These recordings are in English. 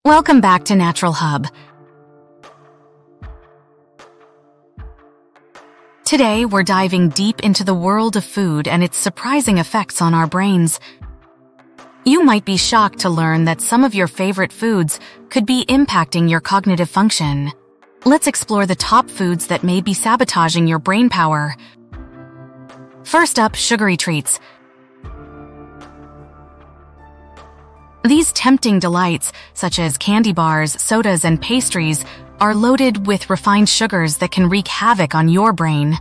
Welcome back to Naturalhub. Today, we're diving deep into the world of food and its surprising effects on our brains. You might be shocked to learn that some of your favorite foods could be impacting your cognitive function. Let's explore the top foods that may be sabotaging your brain power. First up, sugary treats. These tempting delights, such as candy bars, sodas, and pastries, are loaded with refined sugars that can wreak havoc on your brain.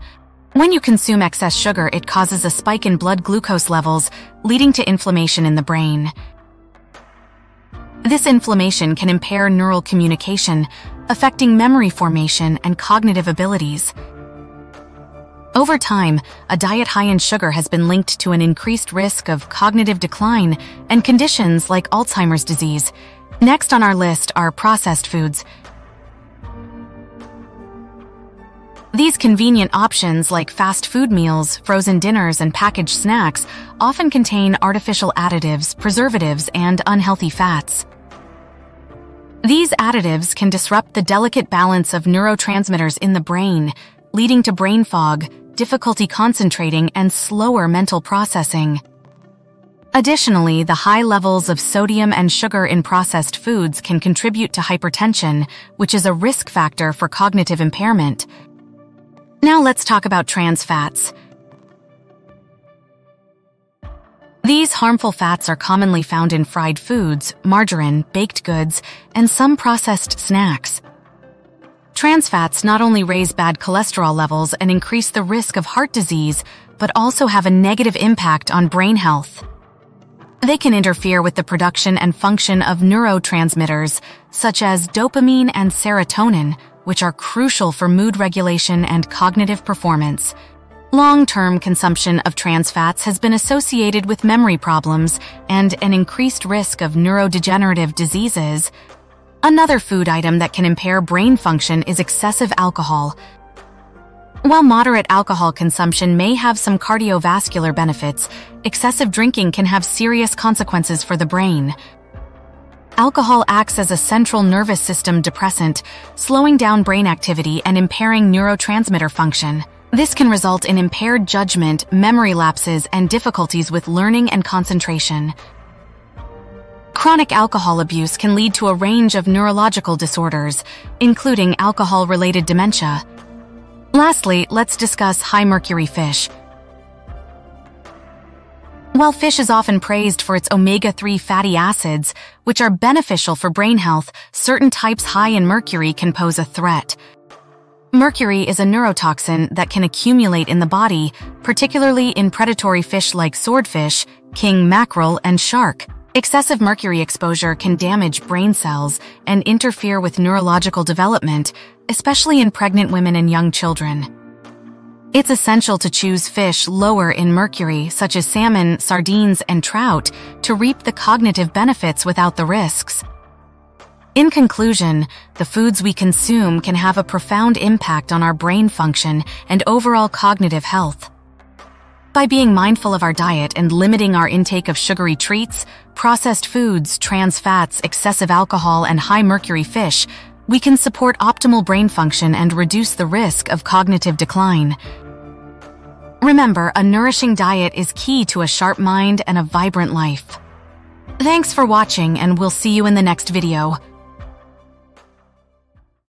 When you consume excess sugar, it causes a spike in blood glucose levels, leading to inflammation in the brain. This inflammation can impair neural communication, affecting memory formation and cognitive abilities. Over time, a diet high in sugar has been linked to an increased risk of cognitive decline and conditions like Alzheimer's disease. Next on our list are processed foods. These convenient options like fast food meals, frozen dinners, and packaged snacks often contain artificial additives, preservatives, and unhealthy fats. These additives can disrupt the delicate balance of neurotransmitters in the brain, leading to brain fog, difficulty concentrating, and slower mental processing. Additionally, the high levels of sodium and sugar in processed foods can contribute to hypertension, which is a risk factor for cognitive impairment. Now let's talk about trans fats. These harmful fats are commonly found in fried foods, margarine, baked goods, and some processed snacks. Trans fats not only raise bad cholesterol levels and increase the risk of heart disease, but also have a negative impact on brain health. They can interfere with the production and function of neurotransmitters, such as dopamine and serotonin, which are crucial for mood regulation and cognitive performance. Long-term consumption of trans fats has been associated with memory problems and an increased risk of neurodegenerative diseases. Another food item that can impair brain function is excessive alcohol. While moderate alcohol consumption may have some cardiovascular benefits, excessive drinking can have serious consequences for the brain. Alcohol acts as a central nervous system depressant, slowing down brain activity and impairing neurotransmitter function. This can result in impaired judgment, memory lapses, and difficulties with learning and concentration. Chronic alcohol abuse can lead to a range of neurological disorders, including alcohol-related dementia. Lastly, let's discuss high-mercury fish. While fish is often praised for its omega-3 fatty acids, which are beneficial for brain health, certain types high in mercury can pose a threat. Mercury is a neurotoxin that can accumulate in the body, particularly in predatory fish like swordfish, king mackerel, and shark. Excessive mercury exposure can damage brain cells and interfere with neurological development, especially in pregnant women and young children. It's essential to choose fish lower in mercury, such as salmon, sardines, and trout, to reap the cognitive benefits without the risks. In conclusion, the foods we consume can have a profound impact on our brain function and overall cognitive health. By being mindful of our diet and limiting our intake of sugary treats, processed foods, trans fats, excessive alcohol, and high mercury fish, we can support optimal brain function and reduce the risk of cognitive decline. Remember, a nourishing diet is key to a sharp mind and a vibrant life. Thanks for watching, and we'll see you in the next video.